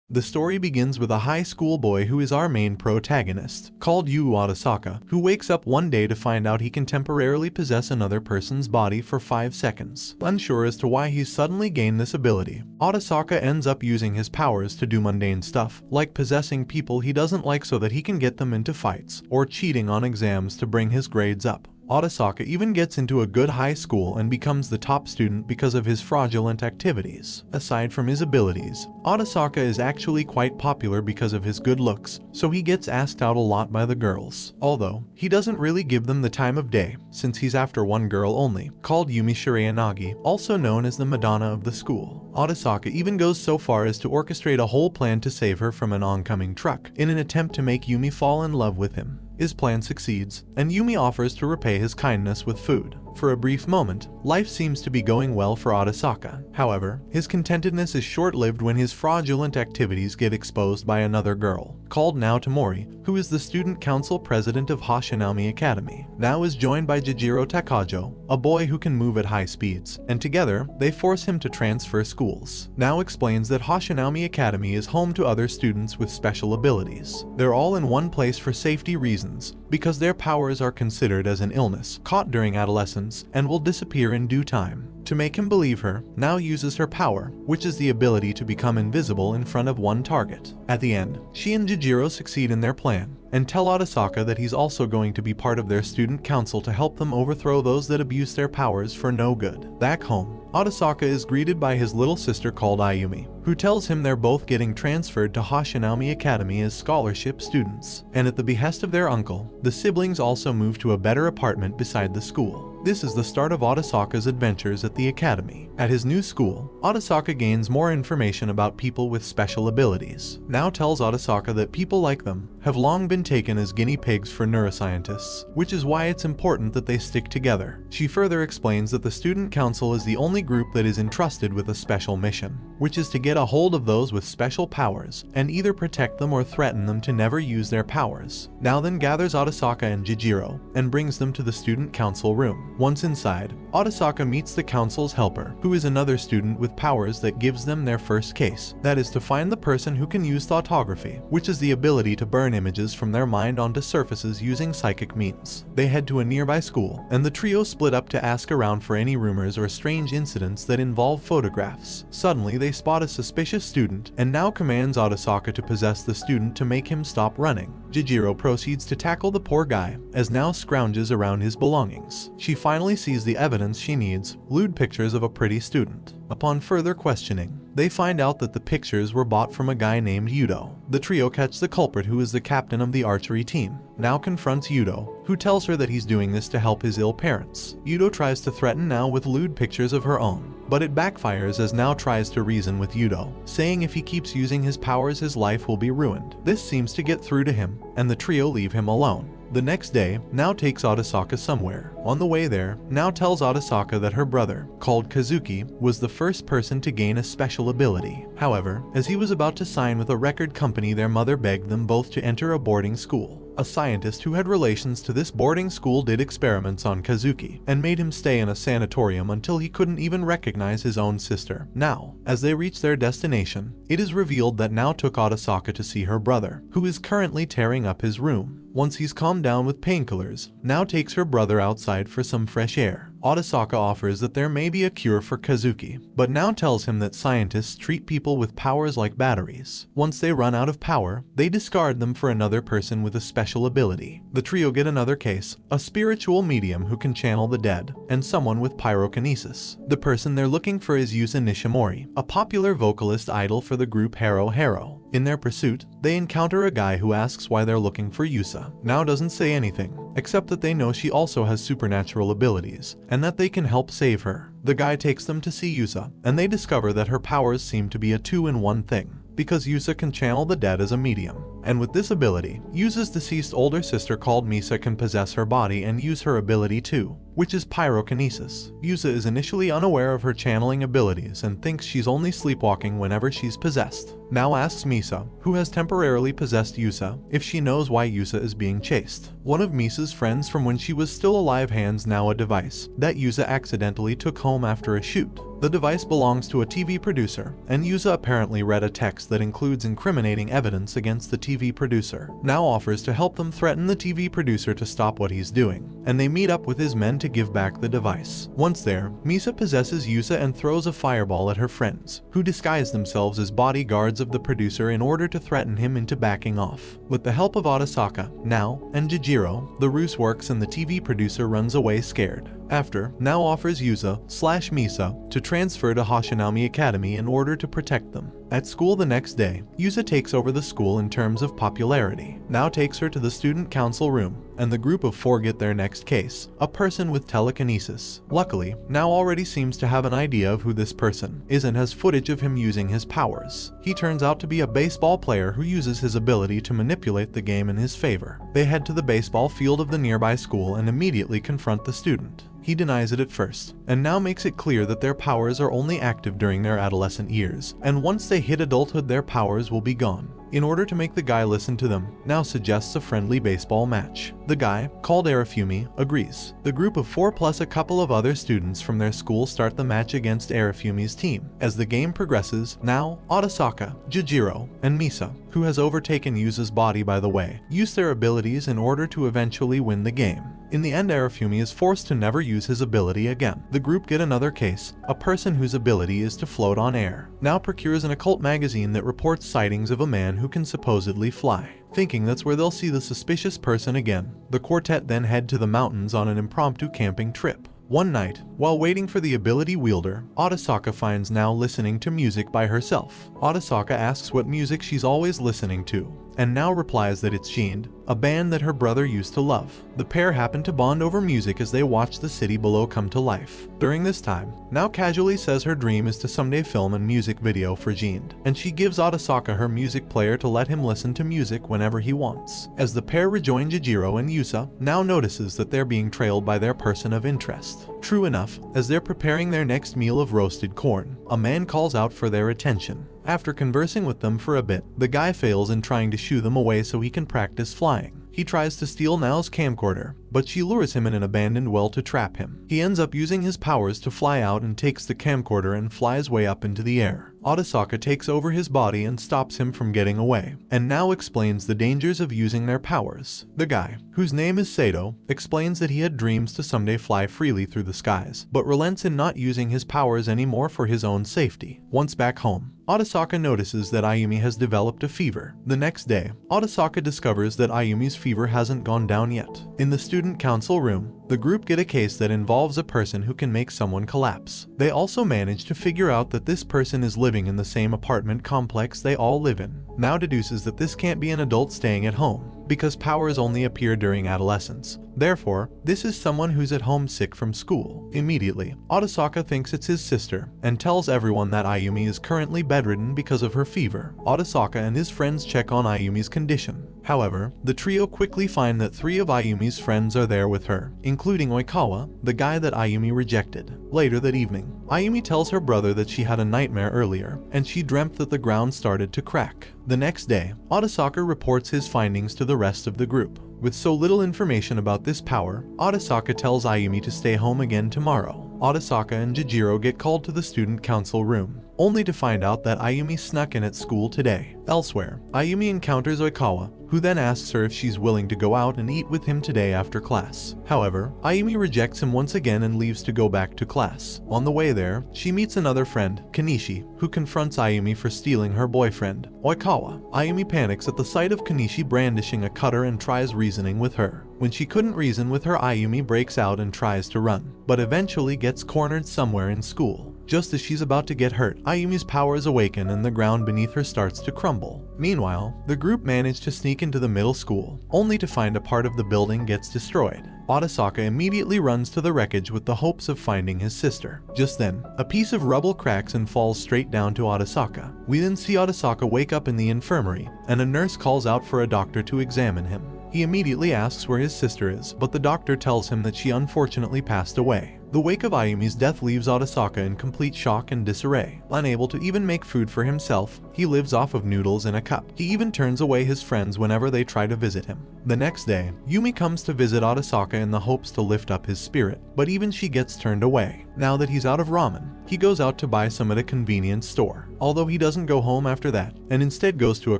The story begins with a high school boy who is our main protagonist, called Yuu Otosaka, who wakes up one day to find out he can temporarily possess another person's body for 5 seconds. Unsure as to why he's suddenly gained this ability, Otosaka ends up using his powers to do mundane stuff, like possessing people he doesn't like so that he can get them into fights, or cheating on exams to bring his grades up. Otosaka even gets into a good high school and becomes the top student because of his fraudulent activities. Aside from his abilities, Otosaka is actually quite popular because of his good looks, so he gets asked out a lot by the girls. Although, he doesn't really give them the time of day, since he's after one girl only, called Yumi Shirayanagi, also known as the Madonna of the school. Otosaka even goes so far as to orchestrate a whole plan to save her from an oncoming truck, in an attempt to make Yumi fall in love with him. His plan succeeds, and Yumi offers to repay his kindness with food. For a brief moment, life seems to be going well for Otosaka. However, his contentedness is short-lived when his fraudulent activities get exposed by another girl, called Nao Tomori, who is the student council president of Hoshinami Academy. Nao is joined by Jijiro Takajo, a boy who can move at high speeds, and together, they force him to transfer schools. Nao explains that Hoshinami Academy is home to other students with special abilities. They're all in one place for safety reasons, because their powers are considered as an illness caught during adolescence and will disappear in due time. To make him believe her, Nao uses her power, which is the ability to become invisible in front of one target. At the end, she and Jijiro succeed in their plan, and tell Otosaka that he's also going to be part of their student council to help them overthrow those that abuse their powers for no good. Back home, Otosaka is greeted by his little sister called Ayumi, who tells him they're both getting transferred to Hoshinami Academy as scholarship students. And at the behest of their uncle, the siblings also move to a better apartment beside the school. This is the start of Otosaka's adventures at the academy. At his new school, Otosaka gains more information about people with special abilities. Nao tells Otosaka that people like them have long been taken as guinea pigs for neuroscientists, which is why it's important that they stick together. She further explains that the student council is the only group that is entrusted with a special mission, which is to get a hold of those with special powers and either protect them or threaten them to never use their powers. Nao then gathers Otosaka and Jijiro and brings them to the student council room. Once inside, Otosaka meets the council's helper, who is another student with powers that gives them their first case. That is to find the person who can use thoughtography, which is the ability to burn images from their mind onto surfaces using psychic means. They head to a nearby school, and the trio split up to ask around for any rumors or strange incidents that involve photographs. Suddenly, they spot a suspicious student, and Nao commands Otosaka to possess the student to make him stop running. Jijiro proceeds to tackle the poor guy, as Nao scrounges around his belongings. She finally sees the evidence she needs, lewd pictures of a pretty student. Upon further questioning, they find out that the pictures were bought from a guy named Yudo. The trio catch the culprit, who is the captain of the archery team. Nao confronts Yudo, who tells her that he's doing this to help his ill parents. Yudo tries to threaten Nao with lewd pictures of her own, but it backfires as Nao tries to reason with Yudo, saying if he keeps using his powers his life will be ruined. This seems to get through to him, and the trio leave him alone. The next day, Nao takes Otosaka somewhere. On the way there, Nao tells Otosaka that her brother, called Kazuki, was the first person to gain a special ability. However, as he was about to sign with a record company, their mother begged them both to enter a boarding school. A scientist who had relations to this boarding school did experiments on Kazuki and made him stay in a sanatorium until he couldn't even recognize his own sister. Now, as they reach their destination, it is revealed that Nao took Otosaka to see her brother, who is currently tearing up his room. Once he's calmed down with painkillers, Nao takes her brother outside for some fresh air. Otosaka offers that there may be a cure for Kazuki, but Nao tells him that scientists treat people with powers like batteries. Once they run out of power, they discard them for another person with a special ability. The trio get another case, a spiritual medium who can channel the dead, and someone with pyrokinesis. The person they're looking for is Yusa Nishimori, a popular vocalist idol for the group Haro Haro. In their pursuit, they encounter a guy who asks why they're looking for Yusa. Nao doesn't say anything, except that they know she also has supernatural abilities, and that they can help save her. The guy takes them to see Yusa, and they discover that her powers seem to be a two-in-one thing, because Yusa can channel the dead as a medium. and with this ability, Yusa's deceased older sister called Misa can possess her body and use her ability too, which is pyrokinesis. Yusa is initially unaware of her channeling abilities and thinks she's only sleepwalking whenever she's possessed. Nao asks Misa, who has temporarily possessed Yusa, if she knows why Yusa is being chased. One of Misa's friends from when she was still alive hands Nao a device that Yusa accidentally took home after a shoot. The device belongs to a TV producer, and Yusa apparently read a text that includes incriminating evidence against the TV producer. Nao offers to help them threaten the TV producer to stop what he's doing, and they meet up with his men to give back the device. Once there, Misa possesses Yusa and throws a fireball at her friends, who disguise themselves as bodyguards of the producer in order to threaten him into backing off. With the help of Otosaka, Nao, and Jijiro, the ruse works and the TV producer runs away scared. After, Nao offers Yusa/Misa to transfer to Hashinaumi Academy in order to protect them. At school the next day, Yusa takes over the school in terms of popularity. Nao takes her to the student council room, and the group of four get their next case, a person with telekinesis. Luckily, Nao already seems to have an idea of who this person is and has footage of him using his powers. He turns out to be a baseball player who uses his ability to manipulate the game in his favor. They head to the baseball field of the nearby school and immediately confront the student. He denies it at first, and now makes it clear that their powers are only active during their adolescent years, and once they hit adulthood their powers will be gone. In order to make the guy listen to them, Nao suggests a friendly baseball match. The guy, called Arifumi, agrees. The group of four plus a couple of other students from their school start the match against Arifumi's team. As the game progresses, Nao, Otosaka, Jijiro, and Misa, who has overtaken Yusa's body by the way, use their abilities in order to eventually win the game. In the end, Arifumi is forced to never use his ability again. The group get another case, a person whose ability is to float on air. Nao procures an occult magazine that reports sightings of a man who can supposedly fly. Thinking that's where they'll see the suspicious person again, the quartet then head to the mountains on an impromptu camping trip. One night, while waiting for the ability wielder, Otosaka finds Nao listening to music by herself. Otosaka asks what music she's always listening to, and Nao replies that it's Shind, a band that her brother used to love. The pair happen to bond over music as they watch the city below come to life. During this time, Nao casually says her dream is to someday film a music video for Shind, and she gives Otosaka her music player to let him listen to music whenever he wants. As the pair rejoin Jijiro and Yusa, Nao notices that they're being trailed by their person of interest. True enough, as they're preparing their next meal of roasted corn, a man calls out for their attention. After conversing with them for a bit, the guy fails in trying to shoo them away so he can practice flying. He tries to steal Nao's camcorder, but she lures him in an abandoned well to trap him. He ends up using his powers to fly out and takes the camcorder and flies way up into the air. Otosaka takes over his body and stops him from getting away, and Nao explains the dangers of using their powers. The guy, whose name is Sato, explains that he had dreams to someday fly freely through the skies, but relents in not using his powers anymore for his own safety. Once back home, Otosaka notices that Ayumi has developed a fever. The next day, Otosaka discovers that Ayumi's fever hasn't gone down yet. In the student council room, the group get a case that involves a person who can make someone collapse. They also manage to figure out that this person is living in the same apartment complex they all live in. Nao deduces that this can't be an adult staying at home, because powers only appear during adolescence. Therefore, this is someone who's at home sick from school. Immediately, Otosaka thinks it's his sister, and tells everyone that Ayumi is currently bedridden because of her fever. Otosaka and his friends check on Ayumi's condition. However, the trio quickly find that 3 of Ayumi's friends are there with her, including Oikawa, the guy that Ayumi rejected. Later that evening, Ayumi tells her brother that she had a nightmare earlier, and she dreamt that the ground started to crack. The next day, Otosaka reports his findings to the rest of the group. With so little information about this power, Otosaka tells Ayumi to stay home again tomorrow. Otosaka and Jijiro get called to the student council room, only to find out that Ayumi snuck in at school today. Elsewhere, Ayumi encounters Oikawa, who then asks her if she's willing to go out and eat with him today after class. However, Ayumi rejects him once again and leaves to go back to class. On the way there, she meets another friend, Kanishi, who confronts Ayumi for stealing her boyfriend, Oikawa. Ayumi panics at the sight of Kanishi brandishing a cutter and tries reasoning with her. When she couldn't reason with her, Ayumi breaks out and tries to run, but eventually gets cornered somewhere in school. Just as she's about to get hurt, Ayumi's powers awaken and the ground beneath her starts to crumble. Meanwhile, the group manage to sneak into the middle school, only to find a part of the building gets destroyed. Otosaka immediately runs to the wreckage with the hopes of finding his sister. Just then, a piece of rubble cracks and falls straight down to Otosaka. We then see Otosaka wake up in the infirmary, and a nurse calls out for a doctor to examine him. He immediately asks where his sister is, but the doctor tells him that she unfortunately passed away. The wake of Ayumi's death leaves Otosaka in complete shock and disarray. Unable to even make food for himself, he lives off of noodles in a cup. He even turns away his friends whenever they try to visit him. The next day, Yumi comes to visit Otosaka in the hopes to lift up his spirit, but even she gets turned away. Now that he's out of ramen, he goes out to buy some at a convenience store. Although he doesn't go home after that, and instead goes to a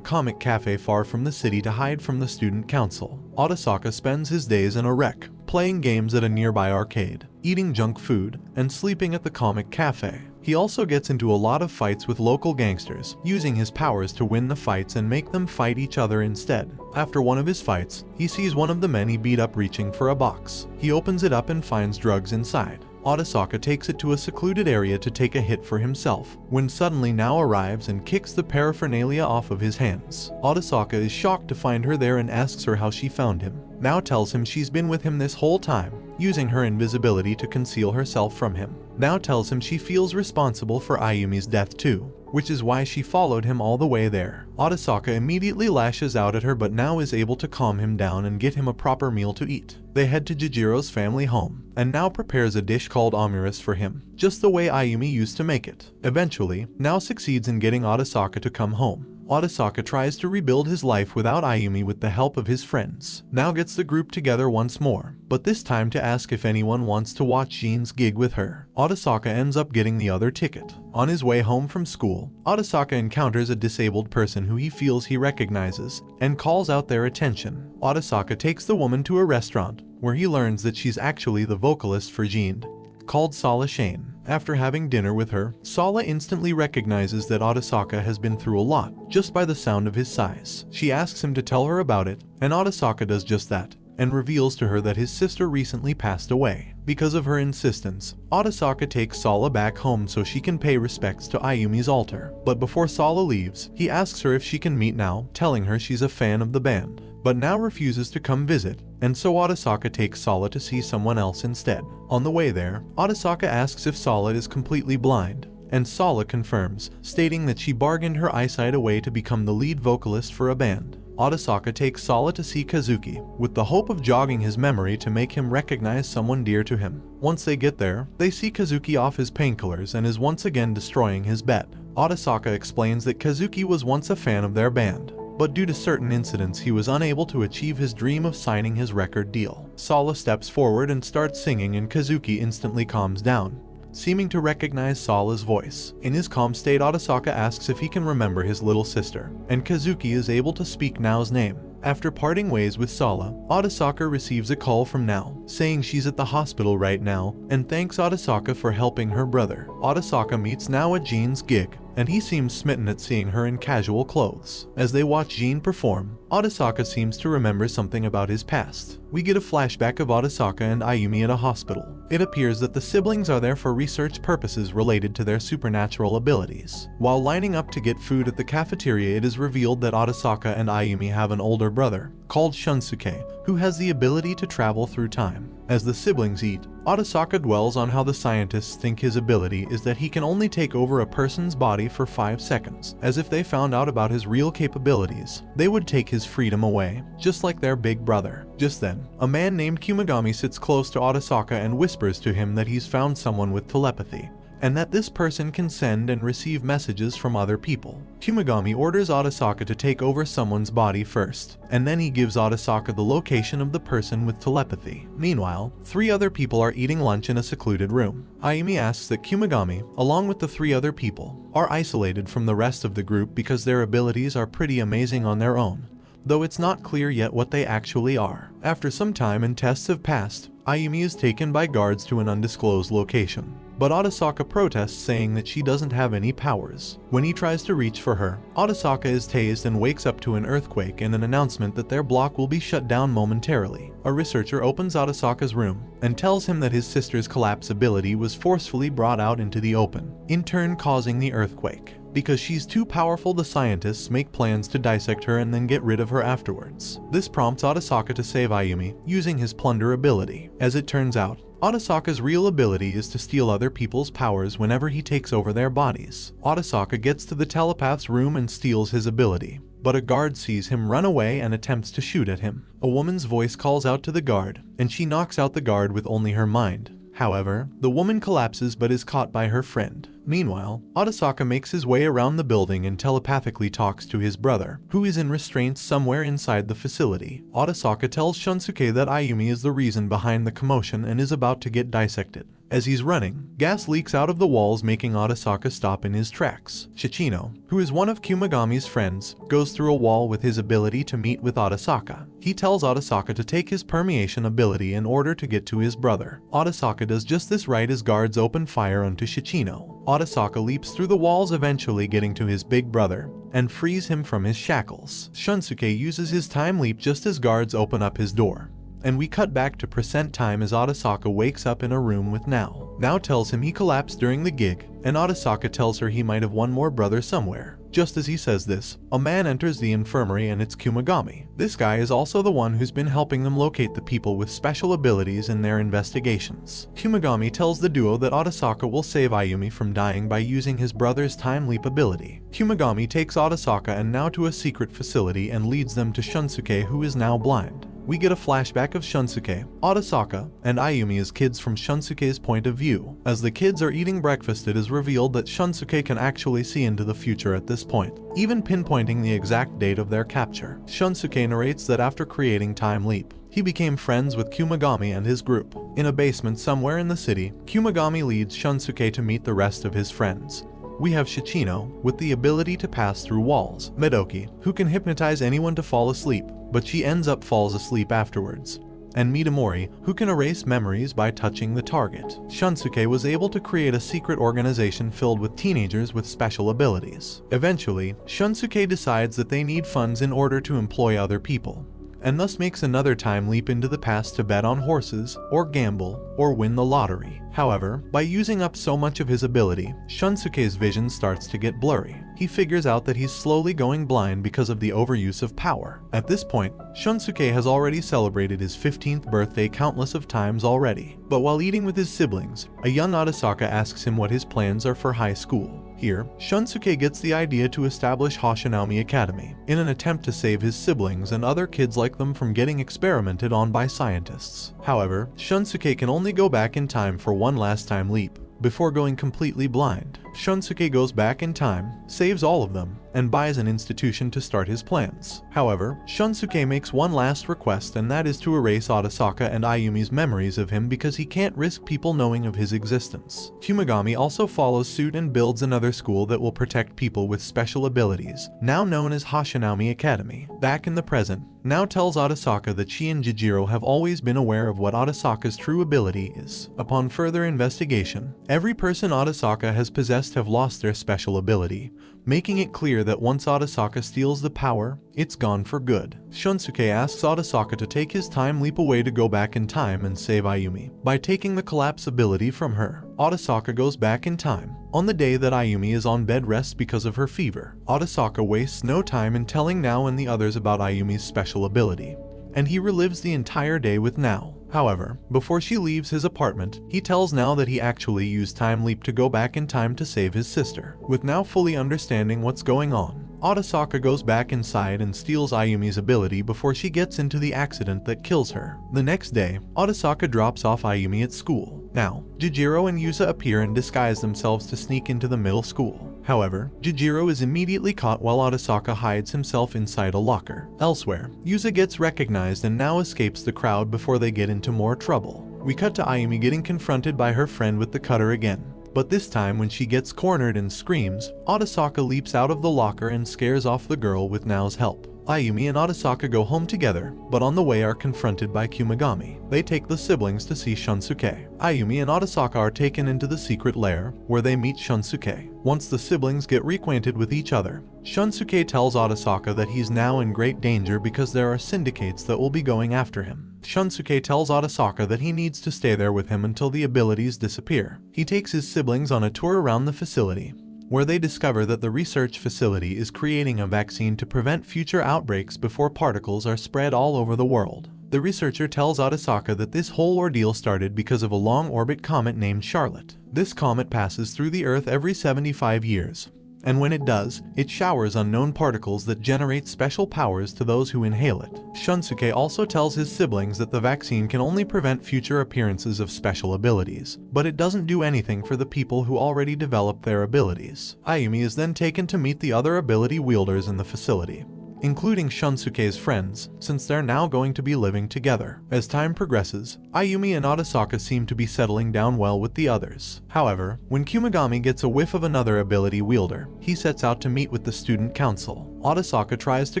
comic cafe far from the city to hide from the student council. Otosaka spends his days in a wreck, playing games at a nearby arcade, eating junk food, and sleeping at the comic cafe. He also gets into a lot of fights with local gangsters, using his powers to win the fights and make them fight each other instead. After one of his fights, he sees one of the men he beat up reaching for a box. He opens it up and finds drugs inside. Otosaka takes it to a secluded area to take a hit for himself, when suddenly Nao arrives and kicks the paraphernalia off of his hands. Otosaka is shocked to find her there and asks her how she found him. Nao tells him she's been with him this whole time, using her invisibility to conceal herself from him. Nao tells him she feels responsible for Ayumi's death too, which is why she followed him all the way there. Otosaka immediately lashes out at her, but Nao is able to calm him down and get him a proper meal to eat. They head to Jijiro's family home, and Nao prepares a dish called omuris for him, just the way Ayumi used to make it. Eventually, Nao succeeds in getting Otosaka to come home. Otosaka tries to rebuild his life without Ayumi with the help of his friends. Nao gets the group together once more, but this time to ask if anyone wants to watch Jin's gig with her. Otosaka ends up getting the other ticket. On his way home from school, Otosaka encounters a disabled person who he feels he recognizes, and calls out their attention. Otosaka takes the woman to a restaurant, where he learns that she's actually the vocalist for Jin, called Sala Shane. After having dinner with her, Sala instantly recognizes that Otosaka has been through a lot, just by the sound of his sighs. She asks him to tell her about it, and Otosaka does just that, and reveals to her that his sister recently passed away. Because of her insistence, Otosaka takes Sala back home so she can pay respects to Ayumi's altar. But before Sala leaves, he asks her if she can meet Nao, telling her she's a fan of the band. But Nao refuses to come visit, and so Otosaka takes Sala to see someone else instead. On the way there, Otosaka asks if Sala is completely blind, and Sala confirms, stating that she bargained her eyesight away to become the lead vocalist for a band. Otosaka takes Sala to see Kazuki, with the hope of jogging his memory to make him recognize someone dear to him. Once they get there, they see Kazuki off his painkillers and is once again destroying his bet. Otosaka explains that Kazuki was once a fan of their band, but due to certain incidents he was unable to achieve his dream of signing his record deal. Sala steps forward and starts singing, and Kazuki instantly calms down, seeming to recognize Sala's voice. In his calm state, Otosaka asks if he can remember his little sister, and Kazuki is able to speak Nao's name. After parting ways with Sala, Otosaka receives a call from Nao, saying she's at the hospital right now, and thanks Otosaka for helping her brother. Otosaka meets Nao at Jin's gig, and he seems smitten at seeing her in casual clothes. As they watch Jin perform, Otosaka seems to remember something about his past. We get a flashback of Otosaka and Ayumi at a hospital. It appears that the siblings are there for research purposes related to their supernatural abilities. While lining up to get food at the cafeteria, it is revealed that Otosaka and Ayumi have an older brother, called Shunsuke, who has the ability to travel through time. As the siblings eat, Otosaka dwells on how the scientists think his ability is that he can only take over a person's body for 5 seconds, as if they found out about his real capabilities, they would take his freedom away, just like their big brother. Just then, a man named Kumagami sits close to Otosaka and whispers to him that he's found someone with telepathy, and that this person can send and receive messages from other people. Kumagami orders Otosaka to take over someone's body first, and then he gives Otosaka the location of the person with telepathy. Meanwhile, 3 other people are eating lunch in a secluded room. Ayumi asks that Kumagami, along with the 3 other people, are isolated from the rest of the group because their abilities are pretty amazing on their own, though it's not clear yet what they actually are. After some time and tests have passed, Ayumi is taken by guards to an undisclosed location. but Otosaka protests, saying that she doesn't have any powers. When he tries to reach for her, Otosaka is tased and wakes up to an earthquake and an announcement that their block will be shut down momentarily. A researcher opens Otosaka's room and tells him that his sister's collapse ability was forcefully brought out into the open, in turn causing the earthquake. Because she's too powerful, the scientists make plans to dissect her and then get rid of her afterwards. This prompts Otosaka to save Ayumi, using his plunder ability. As it turns out, Otosaka's real ability is to steal other people's powers whenever he takes over their bodies. Otosaka gets to the telepath's room and steals his ability, but a guard sees him run away and attempts to shoot at him. A woman's voice calls out to the guard, and she knocks out the guard with only her mind. However, the woman collapses but is caught by her friend. Meanwhile, Otosaka makes his way around the building and telepathically talks to his brother, who is in restraints somewhere inside the facility. Otosaka tells Shunsuke that Ayumi is the reason behind the commotion and is about to get dissected. As he's running, gas leaks out of the walls, making Otosaka stop in his tracks. Shichino, who is one of Kumagami's friends, goes through a wall with his ability to meet with Otosaka. He tells Otosaka to take his permeation ability in order to get to his brother. Otosaka does just this right as guards open fire onto Shichino. Otosaka leaps through the walls, eventually getting to his big brother, and frees him from his shackles. Shunsuke uses his time leap just as guards open up his door. And we cut back to present time as Otosaka wakes up in a room with Nao. Nao tells him he collapsed during the gig, and Otosaka tells her he might have one more brother somewhere. Just as he says this, a man enters the infirmary and it's Kumagami. This guy is also the one who's been helping them locate the people with special abilities in their investigations. Kumagami tells the duo that Otosaka will save Ayumi from dying by using his brother's time leap ability. Kumagami takes Otosaka and Nao to a secret facility and leads them to Shunsuke, who is now blind. We get a flashback of Shunsuke, Otosaka, and Ayumi as kids from Shunsuke's point of view. As the kids are eating breakfast, it is revealed that Shunsuke can actually see into the future at this point, even pinpointing the exact date of their capture. Shunsuke narrates that after creating Time Leap, he became friends with Kumagami and his group. In a basement somewhere in the city, Kumagami leads Shunsuke to meet the rest of his friends. We have Shichino, with the ability to pass through walls, Medoki, who can hypnotize anyone to fall asleep, but she ends up falls asleep afterwards, and Midamori, who can erase memories by touching the target. Shunsuke was able to create a secret organization filled with teenagers with special abilities. Eventually, Shunsuke decides that they need funds in order to employ other people, and thus makes another time leap into the past to bet on horses, or gamble, or win the lottery. However, by using up so much of his ability, Shunsuke's vision starts to get blurry. He figures out that he's slowly going blind because of the overuse of power. At this point, Shunsuke has already celebrated his 15th birthday countless of times already. But while eating with his siblings, a young Otosaka asks him what his plans are for high school. Here, Shunsuke gets the idea to establish Hashinaumi Academy, in an attempt to save his siblings and other kids like them from getting experimented on by scientists. However, Shunsuke can only go back in time for one last time leap, before going completely blind. Shunsuke goes back in time, saves all of them, and buys an institution to start his plans. However, Shunsuke makes one last request, and that is to erase Otosaka and Ayumi's memories of him because he can't risk people knowing of his existence. Kumagami also follows suit and builds another school that will protect people with special abilities, now known as Hashinaumi Academy. Back in the present, Nao tells Otosaka that she and Jijiro have always been aware of what Otosaka's true ability is. Upon further investigation, every person Otosaka has possessed have lost their special ability, making it clear that once Otosaka steals the power, it's gone for good. Shunsuke asks Otosaka to take his time leap away to go back in time and save Ayumi, by taking the collapse ability from her. Otosaka goes back in time, on the day that Ayumi is on bed rest because of her fever. Otosaka wastes no time in telling Nao and the others about Ayumi's special ability, and he relives the entire day with Nao. However, before she leaves his apartment, he tells Nao that he actually used Time Leap to go back in time to save his sister. With Nao fully understanding what's going on, Otosaka goes back inside and steals Ayumi's ability before she gets into the accident that kills her. The next day, Otosaka drops off Ayumi at school. Now, Jijiro and Yusa appear and disguise themselves to sneak into the middle school. However, Jijiro is immediately caught while Otosaka hides himself inside a locker. Elsewhere, Yusa gets recognized and now escapes the crowd before they get into more trouble. We cut to Ayumi getting confronted by her friend with the cutter again. But this time when she gets cornered and screams, Otosaka leaps out of the locker and scares off the girl with Nao's help. Ayumi and Otosaka go home together, but on the way are confronted by Kumagami. They take the siblings to see Shunsuke. Ayumi and Otosaka are taken into the secret lair, where they meet Shunsuke. Once the siblings get reacquainted with each other, Shunsuke tells Otosaka that he's now in great danger because there are syndicates that will be going after him. Shunsuke tells Otosaka that he needs to stay there with him until the abilities disappear. He takes his siblings on a tour around the facility, where they discover that the research facility is creating a vaccine to prevent future outbreaks before particles are spread all over the world. The researcher tells Otosaka that this whole ordeal started because of a long-orbit comet named Charlotte. This comet passes through the Earth every 75 years, and when it does, it showers unknown particles that generate special powers to those who inhale it. Shunsuke also tells his siblings that the vaccine can only prevent future appearances of special abilities, but it doesn't do anything for the people who already developed their abilities. Ayumi is then taken to meet the other ability wielders in the facility, including Shunsuke's friends, since they're now going to be living together. As time progresses, Ayumi and Otosaka seem to be settling down well with the others. However, when Kumagami gets a whiff of another ability wielder, he sets out to meet with the student council. Otosaka tries to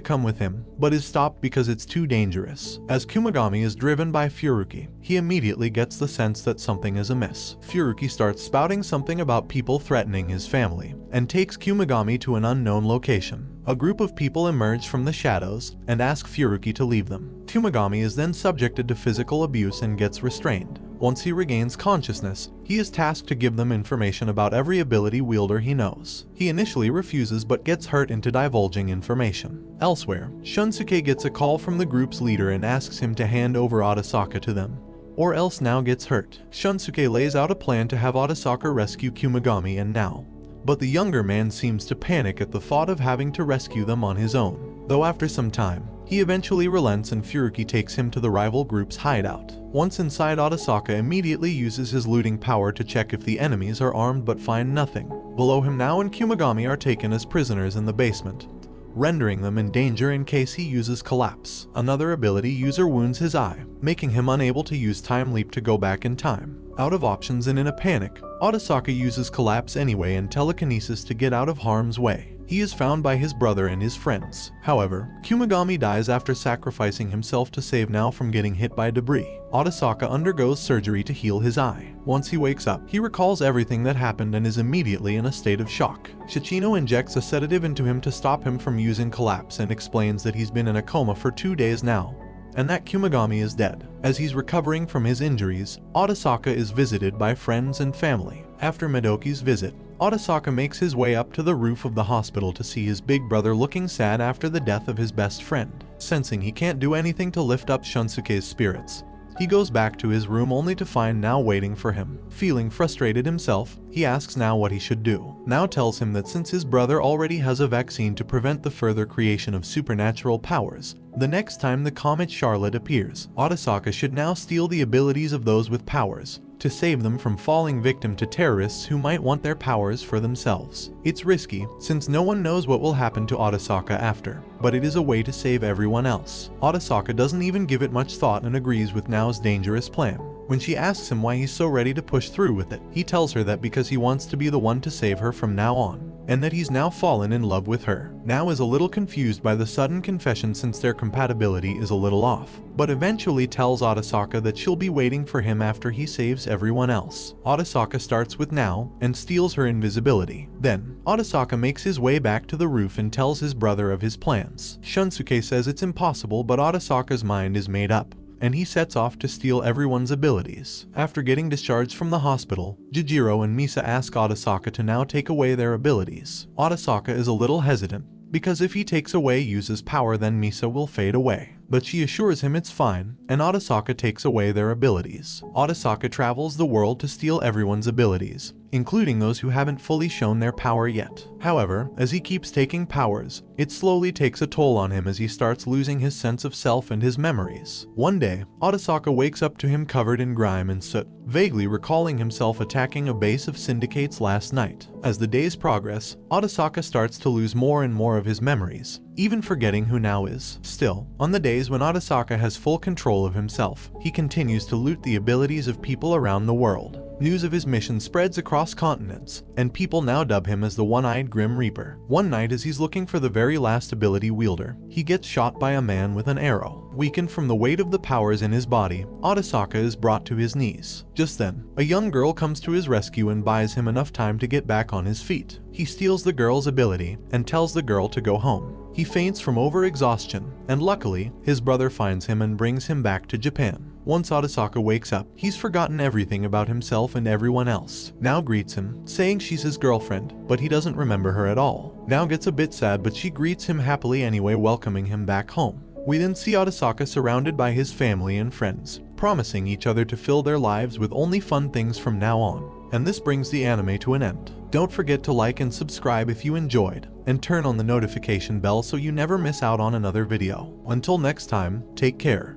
come with him, but is stopped because it's too dangerous. As Kumagami is driven by Furuki, he immediately gets the sense that something is amiss. Furuki starts spouting something about people threatening his family, and takes Kumagami to an unknown location. A group of people emerge from the shadows and ask Furuki to leave them. Kumagami is then subjected to physical abuse and gets restrained. Once he regains consciousness, he is tasked to give them information about every ability wielder he knows. He initially refuses but gets hurt into divulging information. Elsewhere, Shunsuke gets a call from the group's leader and asks him to hand over Otosaka to them, or else Nao gets hurt. Shunsuke lays out a plan to have Otosaka rescue Kumagami and Nao, but the younger man seems to panic at the thought of having to rescue them on his own. Though after some time, he eventually relents and Furuki takes him to the rival group's hideout. Once inside, Otosaka immediately uses his looting power to check if the enemies are armed but find nothing. Below him, Nao and Kumagami are taken as prisoners in the basement, rendering them in danger in case he uses Collapse. Another ability user wounds his eye, making him unable to use Time Leap to go back in time. Out of options and in a panic, Otosaka uses Collapse anyway and Telekinesis to get out of harm's way. He is found by his brother and his friends. However, Kumagami dies after sacrificing himself to save Nao from getting hit by debris. Otosaka undergoes surgery to heal his eye. Once he wakes up, he recalls everything that happened and is immediately in a state of shock. Shichino injects a sedative into him to stop him from using Collapse and explains that he's been in a coma for 2 days now, and that Kumagami is dead. As he's recovering from his injuries, Otosaka is visited by friends and family. After Madoki's visit, Otosaka makes his way up to the roof of the hospital to see his big brother looking sad after the death of his best friend. Sensing he can't do anything to lift up Shunsuke's spirits, he goes back to his room only to find Nao waiting for him. Feeling frustrated himself, he asks Nao what he should do. Nao tells him that since his brother already has a vaccine to prevent the further creation of supernatural powers, the next time the comet Charlotte appears, Otosaka should now steal the abilities of those with powers, to save them from falling victim to terrorists who might want their powers for themselves. It's risky, since no one knows what will happen to Otosaka after, but it is a way to save everyone else. Otosaka doesn't even give it much thought and agrees with Nao's dangerous plan. When she asks him why he's so ready to push through with it, he tells her that because he wants to be the one to save her from now on, and that he's now fallen in love with her. Nao is a little confused by the sudden confession since their compatibility is a little off, but eventually tells Otosaka that she'll be waiting for him after he saves everyone else. Otosaka starts with Nao and steals her invisibility. Then, Otosaka makes his way back to the roof and tells his brother of his plans. Shunsuke says it's impossible, but Otosaka's mind is made up, and he sets off to steal everyone's abilities. After getting discharged from the hospital, Jijiro and Misa ask Otosaka to now take away their abilities. Otosaka is a little hesitant, because if he takes away Yusa's power, then Misa will fade away. But she assures him it's fine, and Otosaka takes away their abilities. Otosaka travels the world to steal everyone's abilities, including those who haven't fully shown their power yet. However, as he keeps taking powers, it slowly takes a toll on him as he starts losing his sense of self and his memories. One day, Otosaka wakes up to him covered in grime and soot, vaguely recalling himself attacking a base of syndicates last night. As the days progress, Otosaka starts to lose more and more of his memories, even forgetting who Nao is. Still, on the days when Otosaka has full control of himself, he continues to loot the abilities of people around the world. News of his mission spreads across continents, and people now dub him as the One-Eyed Grim Reaper. One night as he's looking for the very last ability wielder, he gets shot by a man with an arrow. Weakened from the weight of the powers in his body, Otosaka is brought to his knees. Just then, a young girl comes to his rescue and buys him enough time to get back on his feet. He steals the girl's ability and tells the girl to go home. He faints from overexhaustion, and luckily, his brother finds him and brings him back to Japan. Once Otosaka wakes up, he's forgotten everything about himself and everyone else. Nao greets him, saying she's his girlfriend, but he doesn't remember her at all. Nao gets a bit sad, but she greets him happily anyway, welcoming him back home. We then see Otosaka surrounded by his family and friends, promising each other to fill their lives with only fun things from now on. And this brings the anime to an end. Don't forget to like and subscribe if you enjoyed, and turn on the notification bell so you never miss out on another video. Until next time, take care.